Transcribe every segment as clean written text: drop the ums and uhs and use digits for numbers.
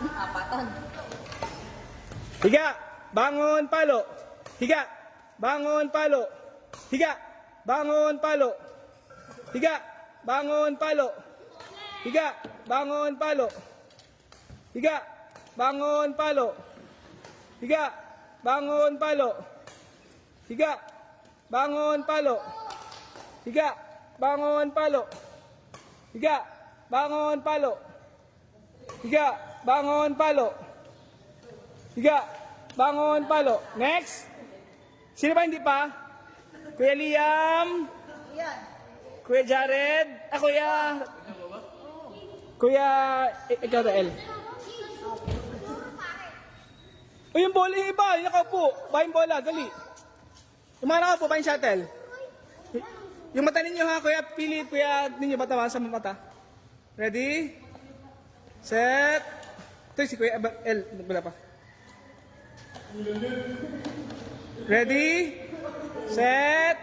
Apatan. Higa, bangon, palo. Higa, bangon, palo. Higa, bangon, palo. Higa, bangon, palo. Higa, bangon, palo. Higa, bangon, palo. Higa, bangon, palo. Higa, bangon, palo. Higa, bangon, palo. Higa, bangon, palo. Higa, bangon, palo. Higa, bangon, palo. Next. Sino ba hindi pa? Kuya Liam. Yan. Kuya Jared. Kuya, ikaw El. O yung bola yung iba, yung nakaupo. Bahin bola, dali. Yung mga nakaupo, bahin shuttle. Yung mata ninyo ha, kuya, pili, kuya ninyo batawan sa mata. Ready? Set. Ito si Kuya El, wala pa. Ready? Set.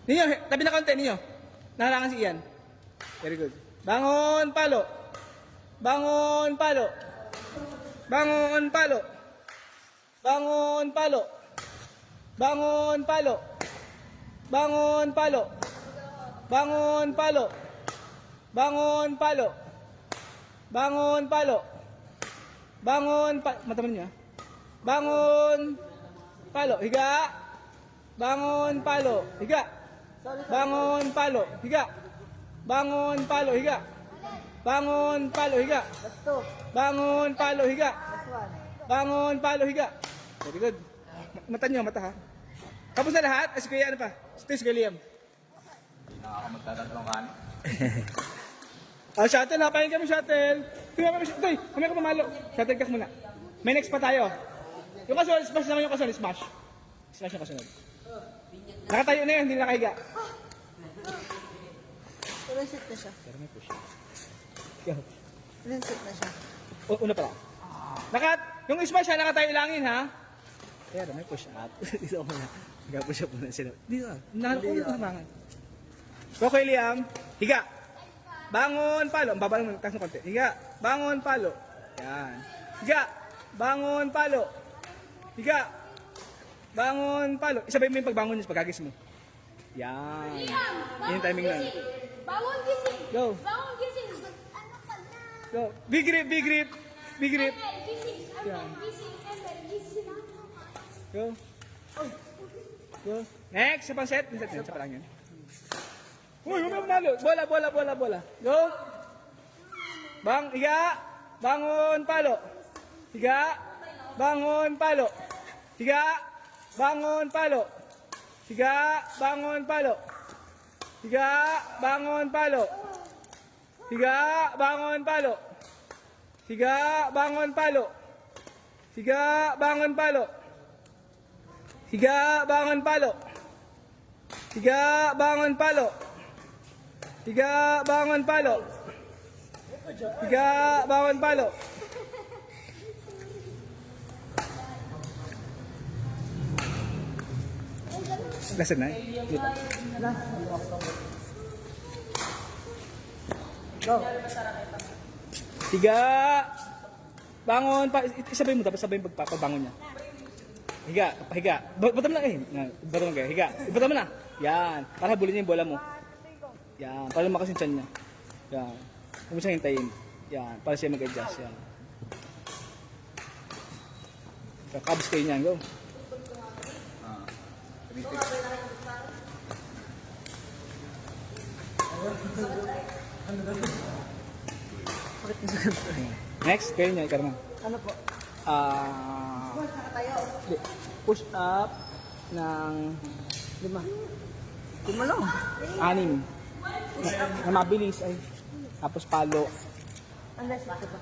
Ninyo, tabi na konti ninyo. Naharangan si Ian. Very good. Bangon, palo. Bangon, palo. Bangon, palo. Bangon, palo. Bangon, palo. Bangon, palo. Bangon, palo. Bangon, palo. Bangon, palo. Bangon, mata mo niyo. Bangon, palo. Higa. Bangon, palo. Higa. Bangon, palo. Higa. Bangon, palo. Higa. Bangon, palo. Higa. Bangon, palo. Higa. Bangon, palo. Higa. Very good. Mata niyo, mata ha. Tapos na lahat? As kuya ano pa? Stis William. Nakakamagtatatlong kanin. Shuttle, hapain kami shuttle. Tingnan kami shuttle. Kami ka pamalo. Shuttle ka muna. May next pa tayo. Yung kasunod, smash naman yung kasunod. Smash. Smash yung kasunod. Nakatayo na yun, hindi nakahiga. Reset na siya. Pero may push. Reset na siya. Una pa lang. Yung smash ha, nakatayo langin ha. Pero may push up. Dito ako na. Nag-push up muna sila. Dito ha. Ulo na naman. Okay, Liam. Higa. Bangon, palo. Ang baba lang, taas ng konti. Higa. Bangon, palo. Yan. Higa. Bangon, palo. Higa. Bangon, palo. Isabay mo yung pagbangon niyo sa pagkagis mo. Yan. Yan yung timing lang. Bangun gising. Go. Bangun gising. Anak ka na. Go. Big grip, big grip. Big grip. Ember, gising. Yeah. Ember, gising. Ember, gising. Go. Go. Next, sa pang set. Set pa lang yun. Uy, huwag mo malo. Bola, bola, bola, bola. Go. Higa. Bangon, palo. Higa. Bangon, palo. Higa. Bangon, palo. Higa. Bangon, palo. Higa. Bangon, palo. Higa. Bangon, palo. Higa. Bangon, palo. Higa. Bangon, palo. Higa. Bangon, palo. Higa. Bangon, palo. Higa. Bangon, palo. Higa. Bangon, palo. Last na eh. Go. Higa. Bangon pa. Isabay mo tapos sabay pagbangon niya. Higa, higa. Batam lang eh. Batam kayo. Higa. Batam mo na. Yan. Para habulin niya yung bola mo. Yan. Para lumakas yung tiyan niya. Yan. Huwag mo siyang hintayin. Yan. Para siya mag-adjust. Yan. Kakabs kayo niyan. Go. Next, kayo niya. Ikaw naman. Ano po? Nakatayo. Push up ng 5. 5 lang. 6. Na mabilis ay. Tapos palo. Unless ito pa.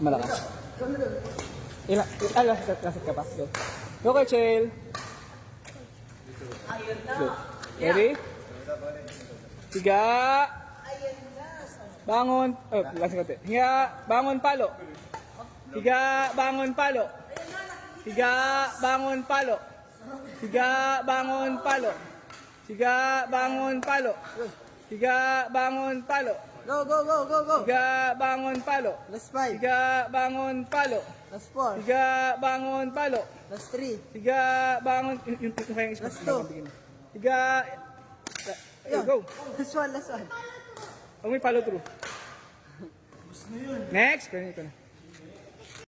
Malakas. Ano doon? Lasat ka pa. Go. Go kay Chel. Good. Ready? Higa. Bangon. Oh, lasat ka. Higa. Bangon palo. Higa. Bangon palo. Higa. Bangon palo. Higa. Bangon palo. Higa. Bangon palo. Higa. Bangon palo. Go, go, go, go, go. Higa, bangon, palo. Last 5. Higa, bangon, palo. Last 4. Higa, bangon, palo. Last 3. Higa, bangon, yung kayang isma. Last two. Higa, Yun. go. Last 1, last 1. Huwag may follow through. Next, ganito na.